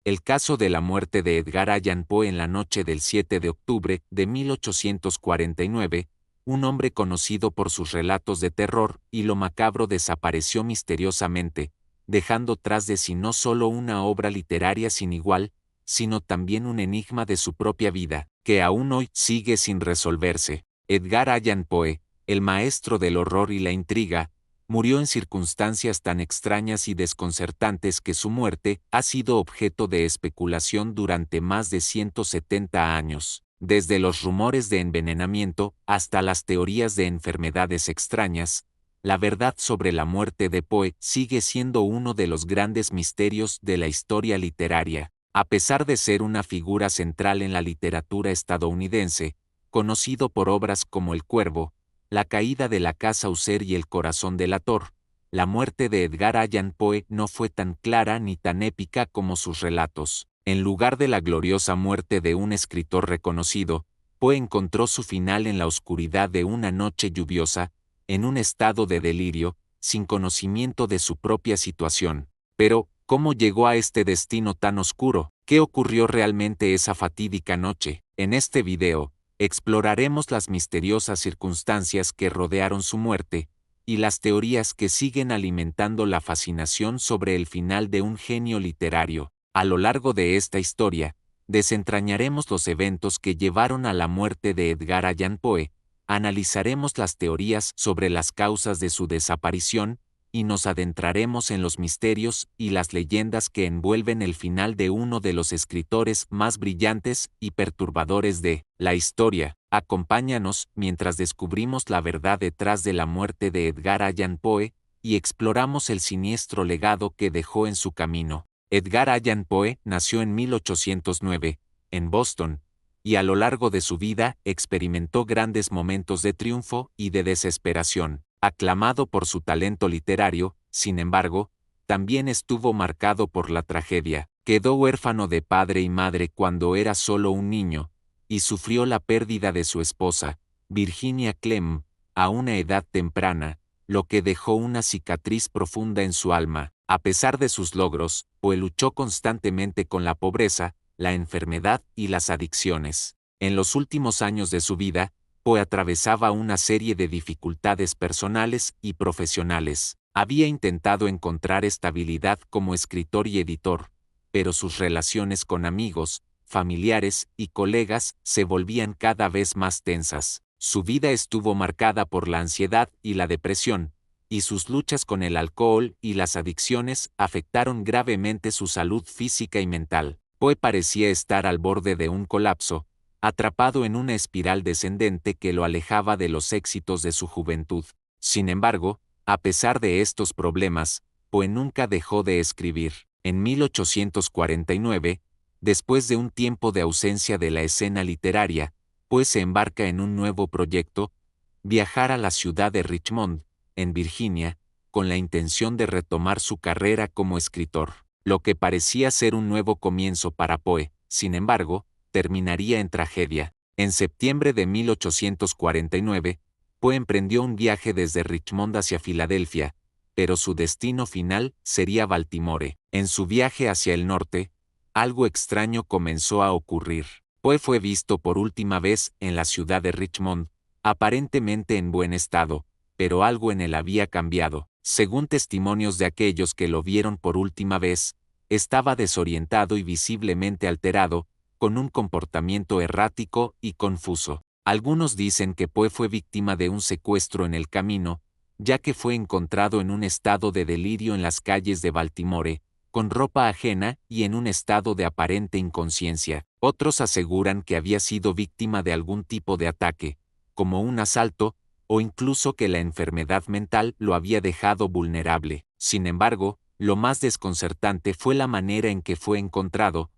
El caso de la muerte de Edgar Allan Poe en la noche del 7 de octubre de 1849, un hombre conocido por sus relatos de terror y lo macabro desapareció misteriosamente, dejando tras de sí no solo una obra literaria sin igual, sino también un enigma de su propia vida, que aún hoy sigue sin resolverse. Edgar Allan Poe, el maestro del horror y la intriga, murió en circunstancias tan extrañas y desconcertantes que su muerte ha sido objeto de especulación durante más de 170 años, desde los rumores de envenenamiento hasta las teorías de enfermedades extrañas. La verdad sobre la muerte de Poe sigue siendo uno de los grandes misterios de la historia literaria. A pesar de ser una figura central en la literatura estadounidense, conocido por obras como El Cuervo, La caída de la casa User y El corazón delator, la muerte de Edgar Allan Poe no fue tan clara ni tan épica como sus relatos. En lugar de la gloriosa muerte de un escritor reconocido, Poe encontró su final en la oscuridad de una noche lluviosa, en un estado de delirio, sin conocimiento de su propia situación. Pero, ¿cómo llegó a este destino tan oscuro? ¿Qué ocurrió realmente esa fatídica noche? En este video, exploraremos las misteriosas circunstancias que rodearon su muerte, y las teorías que siguen alimentando la fascinación sobre el final de un genio literario. A lo largo de esta historia, desentrañaremos los eventos que llevaron a la muerte de Edgar Allan Poe, analizaremos las teorías sobre las causas de su desaparición, y nos adentraremos en los misterios y las leyendas que envuelven el final de uno de los escritores más brillantes y perturbadores de la historia. Acompáñanos mientras descubrimos la verdad detrás de la muerte de Edgar Allan Poe y exploramos el siniestro legado que dejó en su camino. Edgar Allan Poe nació en 1809, en Boston, y a lo largo de su vida experimentó grandes momentos de triunfo y de desesperación. Aclamado por su talento literario, sin embargo, también estuvo marcado por la tragedia. Quedó huérfano de padre y madre cuando era solo un niño, y sufrió la pérdida de su esposa, Virginia Clem, a una edad temprana, lo que dejó una cicatriz profunda en su alma. A pesar de sus logros, Poe luchó constantemente con la pobreza, la enfermedad y las adicciones. En los últimos años de su vida, Poe atravesaba una serie de dificultades personales y profesionales. Había intentado encontrar estabilidad como escritor y editor, pero sus relaciones con amigos, familiares y colegas se volvían cada vez más tensas. Su vida estuvo marcada por la ansiedad y la depresión, y sus luchas con el alcohol y las adicciones afectaron gravemente su salud física y mental. Poe parecía estar al borde de un colapso, atrapado en una espiral descendente que lo alejaba de los éxitos de su juventud. Sin embargo, a pesar de estos problemas, Poe nunca dejó de escribir. En 1849, después de un tiempo de ausencia de la escena literaria, Poe se embarca en un nuevo proyecto, viajar a la ciudad de Richmond, en Virginia, con la intención de retomar su carrera como escritor. Lo que parecía ser un nuevo comienzo para Poe, sin embargo, terminaría en tragedia. En septiembre de 1849, Poe emprendió un viaje desde Richmond hacia Filadelfia, pero su destino final sería Baltimore. En su viaje hacia el norte, algo extraño comenzó a ocurrir. Poe fue visto por última vez en la ciudad de Richmond, aparentemente en buen estado, pero algo en él había cambiado. Según testimonios de aquellos que lo vieron por última vez, estaba desorientado y visiblemente alterado, con un comportamiento errático y confuso. Algunos dicen que Poe fue víctima de un secuestro en el camino, ya que fue encontrado en un estado de delirio en las calles de Baltimore, con ropa ajena y en un estado de aparente inconsciencia. Otros aseguran que había sido víctima de algún tipo de ataque, como un asalto, o incluso que la enfermedad mental lo había dejado vulnerable. Sin embargo, lo más desconcertante fue la manera en que fue encontrado,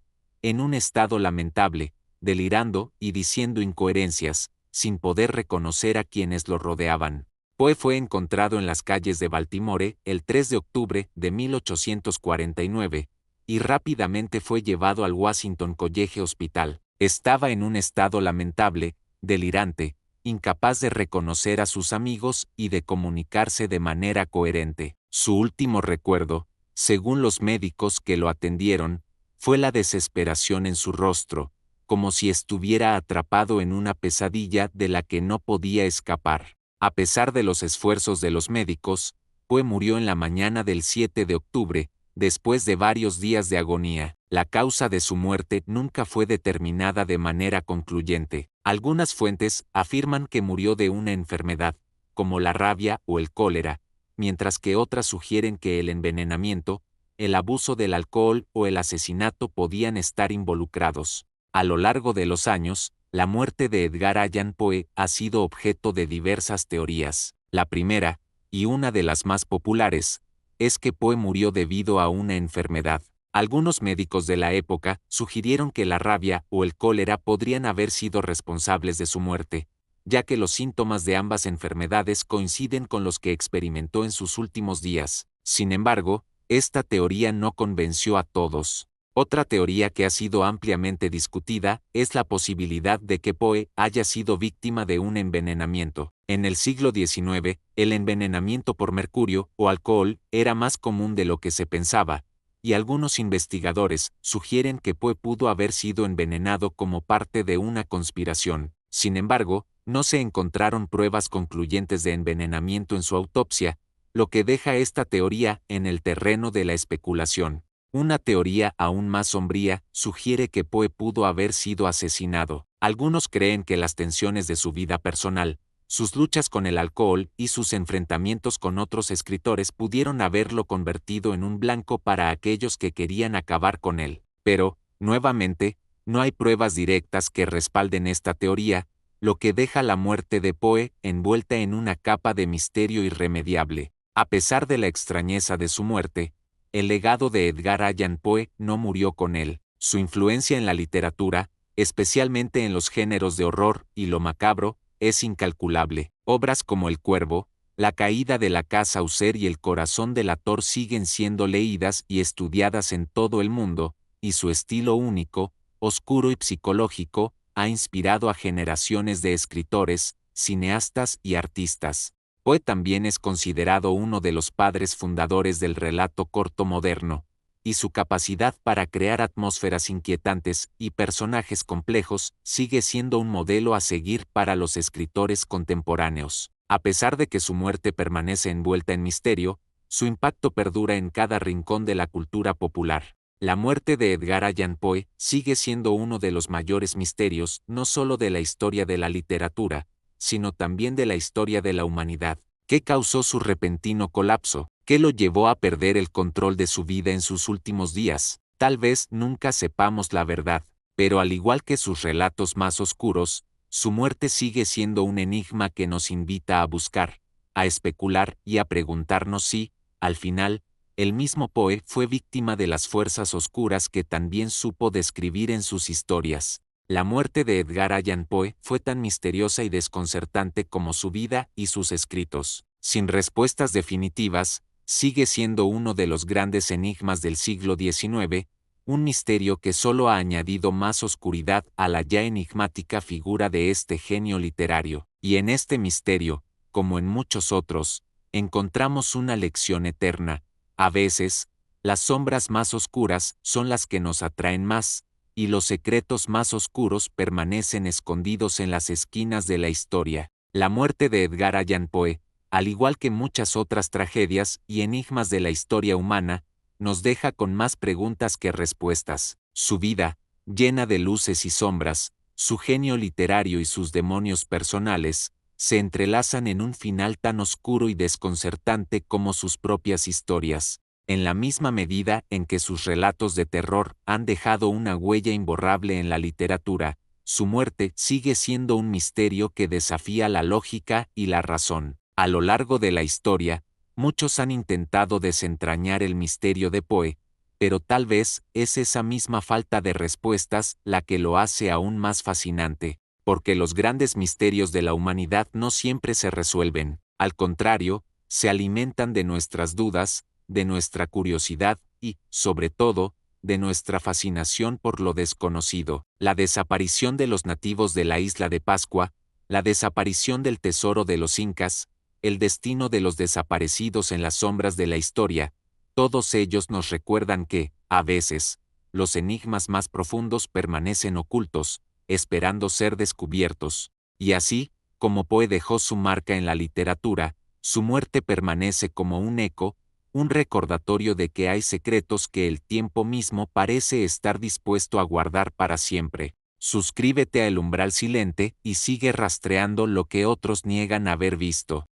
en un estado lamentable, delirando y diciendo incoherencias, sin poder reconocer a quienes lo rodeaban. Poe fue encontrado en las calles de Baltimore el 3 de octubre de 1849, y rápidamente fue llevado al Washington College Hospital. Estaba en un estado lamentable, delirante, incapaz de reconocer a sus amigos y de comunicarse de manera coherente. Su último recuerdo, según los médicos que lo atendieron, fue la desesperación en su rostro, como si estuviera atrapado en una pesadilla de la que no podía escapar. A pesar de los esfuerzos de los médicos, Poe murió en la mañana del 7 de octubre, después de varios días de agonía. La causa de su muerte nunca fue determinada de manera concluyente. Algunas fuentes afirman que murió de una enfermedad, como la rabia o el cólera, mientras que otras sugieren que el envenenamiento, el abuso del alcohol o el asesinato podían estar involucrados. A lo largo de los años, la muerte de Edgar Allan Poe ha sido objeto de diversas teorías. La primera, y una de las más populares, es que Poe murió debido a una enfermedad. Algunos médicos de la época sugirieron que la rabia o el cólera podrían haber sido responsables de su muerte, ya que los síntomas de ambas enfermedades coinciden con los que experimentó en sus últimos días. Sin embargo, esta teoría no convenció a todos. Otra teoría que ha sido ampliamente discutida es la posibilidad de que Poe haya sido víctima de un envenenamiento. En el siglo XIX, el envenenamiento por mercurio o alcohol era más común de lo que se pensaba, y algunos investigadores sugieren que Poe pudo haber sido envenenado como parte de una conspiración. Sin embargo, no se encontraron pruebas concluyentes de envenenamiento en su autopsia, lo que deja esta teoría en el terreno de la especulación. Una teoría aún más sombría sugiere que Poe pudo haber sido asesinado. Algunos creen que las tensiones de su vida personal, sus luchas con el alcohol y sus enfrentamientos con otros escritores pudieron haberlo convertido en un blanco para aquellos que querían acabar con él. Pero, nuevamente, no hay pruebas directas que respalden esta teoría, lo que deja la muerte de Poe envuelta en una capa de misterio irremediable. A pesar de la extrañeza de su muerte, el legado de Edgar Allan Poe no murió con él. Su influencia en la literatura, especialmente en los géneros de horror y lo macabro, es incalculable. Obras como El Cuervo, La caída de la casa User y El corazón del Ator siguen siendo leídas y estudiadas en todo el mundo, y su estilo único, oscuro y psicológico, ha inspirado a generaciones de escritores, cineastas y artistas. Poe también es considerado uno de los padres fundadores del relato corto moderno, y su capacidad para crear atmósferas inquietantes y personajes complejos sigue siendo un modelo a seguir para los escritores contemporáneos. A pesar de que su muerte permanece envuelta en misterio, su impacto perdura en cada rincón de la cultura popular. La muerte de Edgar Allan Poe sigue siendo uno de los mayores misterios no solo de la historia de la literatura, sino también de la historia de la humanidad. ¿Qué causó su repentino colapso? ¿Qué lo llevó a perder el control de su vida en sus últimos días? Tal vez nunca sepamos la verdad, pero al igual que sus relatos más oscuros, su muerte sigue siendo un enigma que nos invita a buscar, a especular y a preguntarnos si, al final, el mismo Poe fue víctima de las fuerzas oscuras que también supo describir en sus historias. La muerte de Edgar Allan Poe fue tan misteriosa y desconcertante como su vida y sus escritos. Sin respuestas definitivas, sigue siendo uno de los grandes enigmas del siglo XIX, un misterio que solo ha añadido más oscuridad a la ya enigmática figura de este genio literario. Y en este misterio, como en muchos otros, encontramos una lección eterna. A veces, las sombras más oscuras son las que nos atraen más, y los secretos más oscuros permanecen escondidos en las esquinas de la historia. La muerte de Edgar Allan Poe, al igual que muchas otras tragedias y enigmas de la historia humana, nos deja con más preguntas que respuestas. Su vida, llena de luces y sombras, su genio literario y sus demonios personales, se entrelazan en un final tan oscuro y desconcertante como sus propias historias. En la misma medida en que sus relatos de terror han dejado una huella imborrable en la literatura, su muerte sigue siendo un misterio que desafía la lógica y la razón. A lo largo de la historia, muchos han intentado desentrañar el misterio de Poe, pero tal vez es esa misma falta de respuestas la que lo hace aún más fascinante, porque los grandes misterios de la humanidad no siempre se resuelven, al contrario, se alimentan de nuestras dudas, de nuestra curiosidad y, sobre todo, de nuestra fascinación por lo desconocido. La desaparición de los nativos de la isla de Pascua, la desaparición del tesoro de los incas, el destino de los desaparecidos en las sombras de la historia, todos ellos nos recuerdan que, a veces, los enigmas más profundos permanecen ocultos, esperando ser descubiertos. Y así, como Poe dejó su marca en la literatura, su muerte permanece como un eco, un recordatorio de que hay secretos que el tiempo mismo parece estar dispuesto a guardar para siempre. Suscríbete a El Umbral Silente y sigue rastreando lo que otros niegan haber visto.